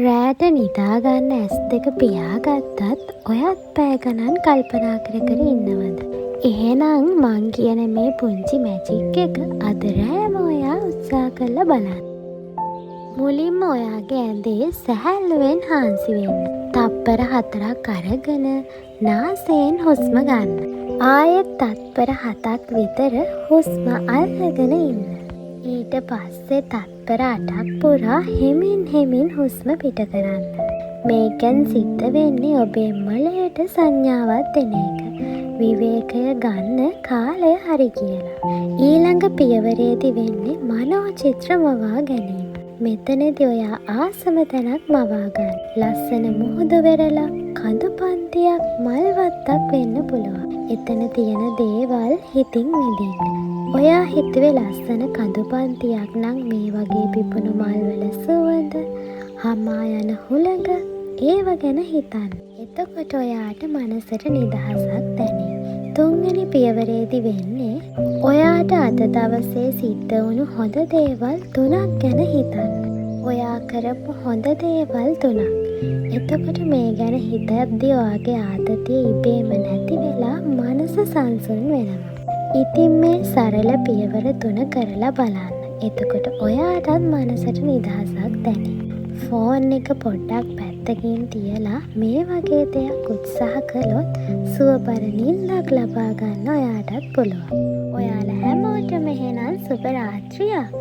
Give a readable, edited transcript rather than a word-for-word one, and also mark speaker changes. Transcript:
Speaker 1: රෑට නිදාගන්න ඇස් දෙක පියාගත්තත් ඔයත් පැය ගණන් කල්පනා කර කර ඉන්නවද? එහෙනම් මං කියන මේ පුංචි මැජික් එක අද රෑම ඔයා උත්සාහ කරලා බලන්න. මුලින්ම ඔයාගේ ඇඳේ සැහැල්ලුවෙන් හාන්සි වෙන්න. තප්පර 4ක් අරගෙන නාසයෙන් හුස්ම ගන්න. ආයෙත් තත්පර 7ක් විතර හුස්ම අල්ලගෙන ඉන්න. ඊට පස්සේ තත්පර 8ක් පුරා හෙමින් හුස්ම පිට කරන්න. මේකෙන් සිද්ධ වෙන්නේ ඔබේ මොළයට සංඥාවක් දෙන එක. විවේකය ගන්න කාලය හරි කියලා. ඊළඟ පියවරේදී වෙන්නේ මනෝචිත්‍ර මවා ගැනීම. මෙතනදී ඔයා ආසම තැනක් මවා ගන්න. ලස්සන මුහුදු වෙරළක්, කඳු පන්තියක්, මල් වත්තක් වෙන්න පුළුවන්. එතන තියෙන දේවල් හිතින් විඳින්න. ඔයා හිතුවේ ලස්සන කඳු පන්තියක් නම් මේ වගේ පිපුණු මල්වල සුවඳ, හමා යන හුළඟ, ඒව ගැන හිතන්න. එතකොට ඔයාට මනසට නිදහසක් දැනේ. තුන්වෙනි පියවරේදී වෙන්නේ ඔයාට අද දවසේ සිද්ධ වුණු හොඳ දේවල් 3ක් ගැන හිතන්න. ඔයා කරපු හොඳ දේවල් 3ක්. එතකොට මේ ගැන හිතද්දී ඔයාගේ ආතතිය ඉබේම නැති වෙලා මනස සංසුන් වෙනවා. ඉතින් මේ සරල පියවර 3 කරලා බලන්න. එතකොට ඔයාටත් මනසට නිදහසක් දැනේ. ෆෝන් එක පොඩ්ඩක් පැත්තකින් තියලා මේ වගේ දෙයක් උත්සාහ කළොත් සුවබර නිින්දක් ලබා ගන්න ඔයාටත් පුළුවන්. ඔයාලා හැමෝටම එහෙනම් සුබ රාත්‍රියක්.